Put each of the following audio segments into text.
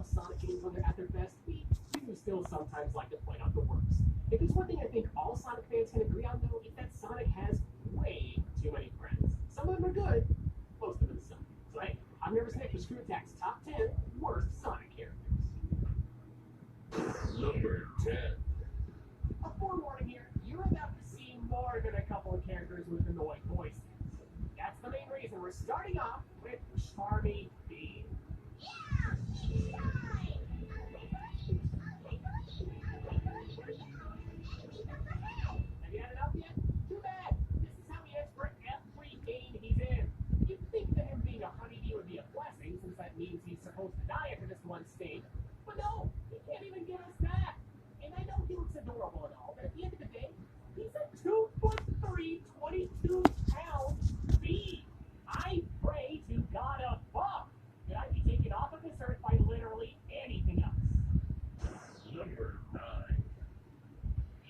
love Sonic games when they're at their best, we do still sometimes like to point out the worst. If there's one thing I think all Sonic fans can agree on, though, it's that Sonic has way too many friends. Some of them are good, most of them suck. So hey, I'm nervous Nick for ScrewAttack's top 10 worst Sonic characters. Number 10. A forewarning here, you're about to see more than a couple of characters with annoying voices. That's the main reason we're starting off with Charmy B. Yeah, she's fine. Have you had it up yet? Too bad. This is how he is for every game he's in. You'd think that him being a honeybee would be a blessing, since that means he's supposed to die after this one stage. But no, he can't even give us that. And I know he looks adorable and all, but at the end of the day, he's a 2'3", 22-pound bee. I pray to God above that I be taken off of this earth by literally anything else. Number 9.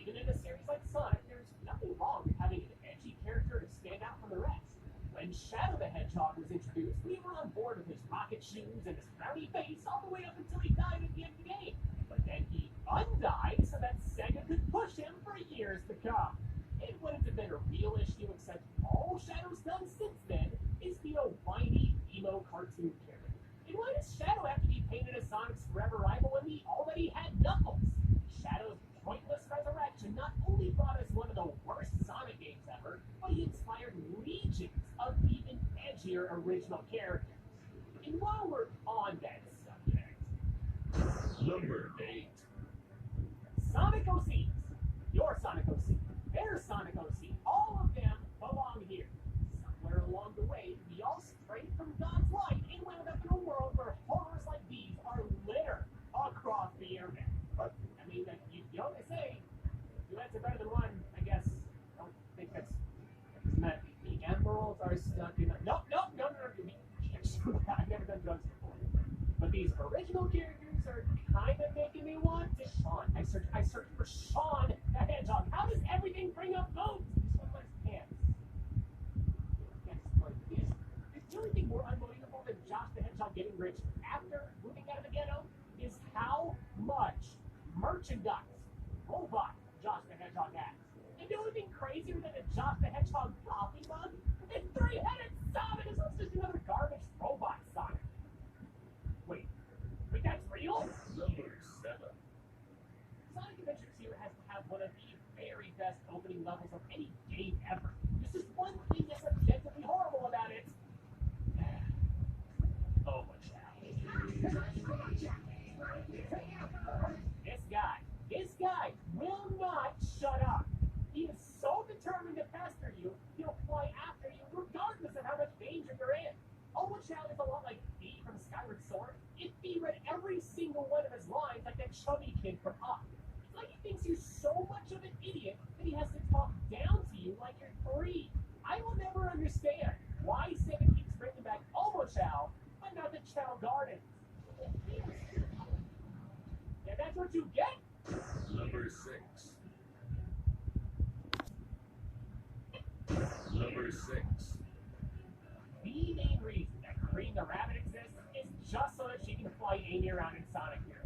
Even in a series like Sonic, there's nothing wrong with having an edgy character to stand out from the rest. When Shadow the Hedgehog was introduced, we were on board with his rocket shoes and his frowny face all the way up until he died at the end of the game. But then he undied so that Sega could push him for years to come. It wouldn't have been a real issue, except all Shadow's done since then is be a whiny, emo cartoon character. And why does Shadow have to be painted as Sonic's forever rival when he already had Knuckles? Shadow's pointless resurrection not only brought us one of the worst Sonic games ever, but he inspired legions of even edgier original characters. And while we're on that subject, Number 8. Sonic OCs. Your Sonic OC. Their Sonic OC. All of them belong here. Somewhere along the way, we all strayed from God's light and wound up in a world where horrors like these are littered across the internet. I mean, you know what they say, two heads are better than one, I guess. I don't think that's meant. The emeralds are stuck in a... No. I've never done drugs before. But these original characters are kind of making me want to... Sean. I searched for Sean the Hedgehog. How does everything bring up bones? This one wears pants. The only thing more unbelievable than Josh the Hedgehog getting rich after moving out of the ghetto is how much merchandise robot Josh the Hedgehog has. And the only thing crazier than a Josh the Hedgehog coffee mug is 3-headed Sonic. This one's just another garbage robot Sonic. Wait, that's real? Number 7. Sonic Adventure 2 has to have one of the very best opening levels of any game ever. There's just one thing that's objectively horrible about it. Oh, what's that? This guy will not shut up. He is so determined to pester you, he'll fly after you regardless of how much danger you're in. Oh, Chow is a lot like B from Skyward Sword. If B read every single one of his lines like that chubby kid from Up. It's like he thinks you're so much of an idiot that he has to talk down to you like you're 3. I will never understand why Sega keeps bringing back Omo Chow, but not the Chow Garden. Yeah, that's what you get. Number 6. Number 6. The main reason that Cream the Rabbit exists is just so that she can fly Amy around in Sonic here.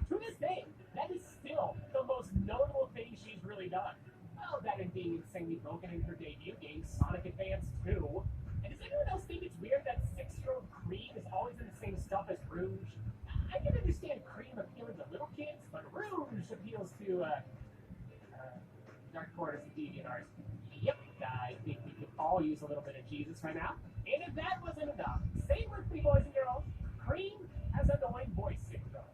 To this day, that is still the most notable thing she's really done. Well, that and being insanely broken in her debut game, Sonic Advance 2. And does anyone else think it's weird that 6-year-old Cream is always in the same stuff as Rouge? I can understand Cream appealing to little kids, but Rouge appeals to, Dark Quarters and DeviantArt. Yep, I think we could all use a little bit of Jesus right now. And if that wasn't enough, same with me, boys and girls, Cream has annoying voice syndrome.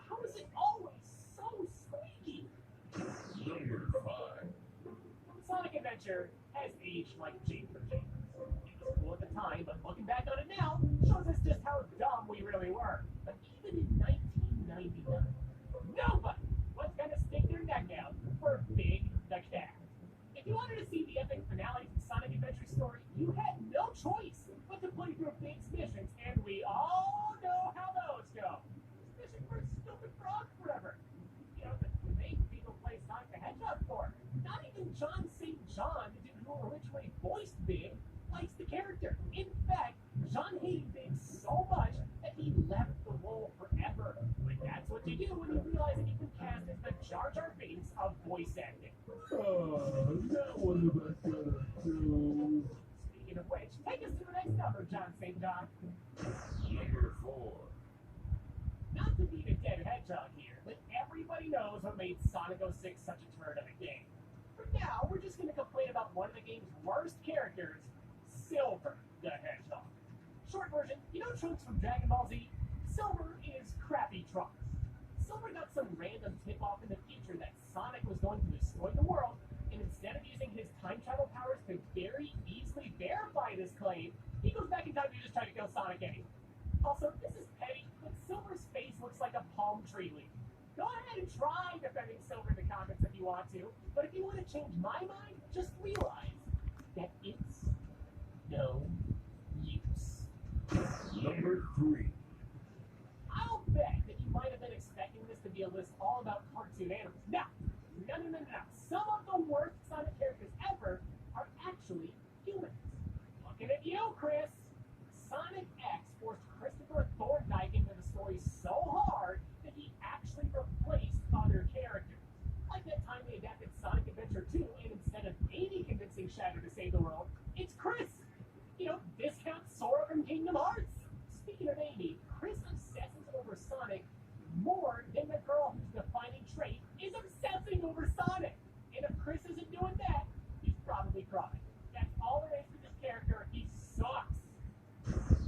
How is it always so squeaky? Number 5. Sonic Adventure has aged like Jane for Jane. It was cool at the time, but looking back on it now shows us just how dumb we really were. But even in 1999, nobody was going to stick their neck out for Big the Cat. If you wanted to see the epic finale to Sonic Adventure story, you had no choice but to play through Big's missions, and we all know how those go. Fishing for stupid frogs forever. You know, the main people play Sonic the Hedgehog for. Not even John St. John, who originally voiced Big, likes the character. In fact, John hated Big that was the best ever. Speaking of which, take us to the next number, John St. John. Number 4. Not to beat a dead hedgehog here, but everybody knows what made Sonic 06 such a turd of a game. For now, we're just going to complain about one of the game's worst characters, Silver the Hedgehog. Short version, you know Trunks from Dragon Ball Z? Silver is crappy Trunks. Silver got some random tip-off in the future that Sonic was going to destroy the world, and instead of using his time travel powers to very easily verify this claim, he goes back in time to just try to kill Sonic anyway. Also, this is petty, but Silver's face looks like a palm tree leaf. Go ahead and try defending Silver in the comments if you want to, but if you want to change my mind, just realize that it's no use. Number 3. I'll bet that you might have been expecting this to be a list all about cartoon animals. No. Some of the worst Sonic characters ever are actually humans. Looking at you, Chris. Sonic X forced Christopher Thorndike into the story so hard that he actually replaced other characters. Like that time they adapted Sonic Adventure 2, and instead of Amy convincing Shadow to save the world, it's Chris. You know, discount Sora from Kingdom Hearts. Speaking of Amy, Chris obsesses over Sonic more than the girl whose defining trait is obsessing over Sonic. And if Chris isn't doing that, he's probably crying. That's all there is for this character. He sucks.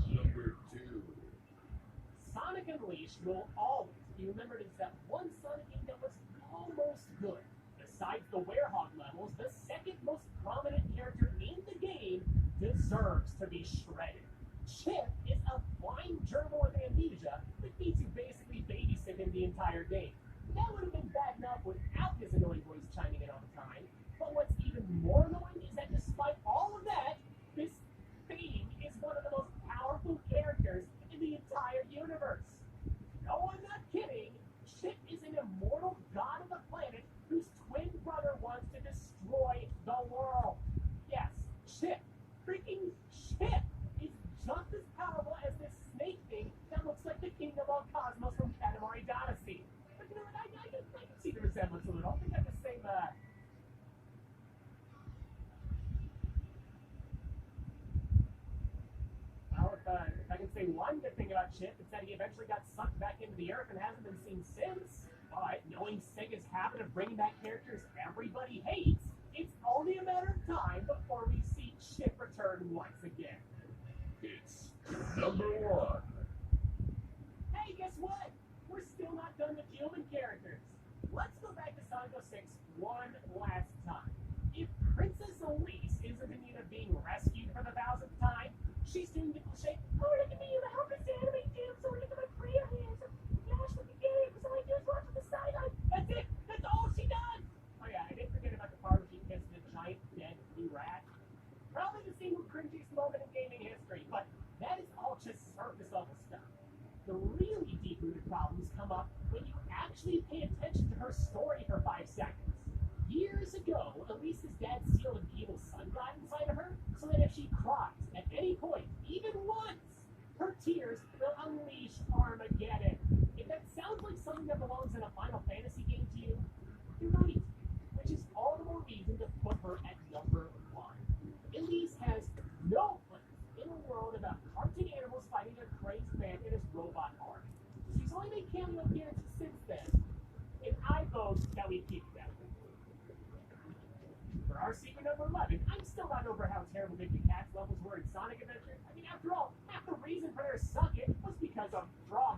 Number 2. Sonic Unleashed will always be remembered as that one Sonic game that was almost good. Besides the Werehog levels, the second most prominent character in the game deserves to be shredded. Chip is a blind gerbil with amnesia that needs to basically babysit him the entire game. That would have been bad enough without his annoying voice chiming in all the time, but what's even more annoying is that despite all of that, this thing is one of the most powerful characters in the entire universe. No, I'm not kidding. Chip is an immortal god of the planet whose twin brother wants to destroy the world. Yes, Chip. Freaking Chip is just as powerful as this snake thing that looks like the Kingdom of Cosmos from Katamari Dynasty. But you know what, I can see the resemblance a little. I think I have the same, Well, if I can say one good thing about Chip, it's that he eventually got sucked back into the earth and hasn't been seen since. But knowing Sega's habit of bringing back characters everybody hates, it's only a matter of time before we see Chip return once again. It's number 1. Hey, guess what? We're still not done with human characters. Let's go back to Sonic 06 one last time. If Princess Elise isn't in need of being rescued for the 1000th time, she's doing the cliche, oh, look at me, I'm a helpless anime dude, so look at my prayer hands, gosh, look at me, all I do is watch on the sideline. That's it, that's all she does. Oh yeah, I didn't forget about the part where she kissed the giant dead blue rat. Probably the single cringiest moment in gaming history, but that is all just surface level stuff. The really deep-rooted problems come up when you actually pay attention to her story for 5 seconds. Years ago, Elise's dad sealed an evil sun god inside of her, so that if she cries at any point, even once, her tears will unleash Armageddon. If that sounds like something that belongs in a Final Fantasy game to you, you're right. Which is all the more reason to put her at number 1. Elise has no place in a world about cartoon animals fighting a crazed man in his robot arm. She's only made cameo appearances since then, and I vote that we keep that. For our secret number 11, I'm still not over how terrible Big the Cat's levels were in Sonic Adventure. I mean, after all, half the reason for their sucking was because of Frog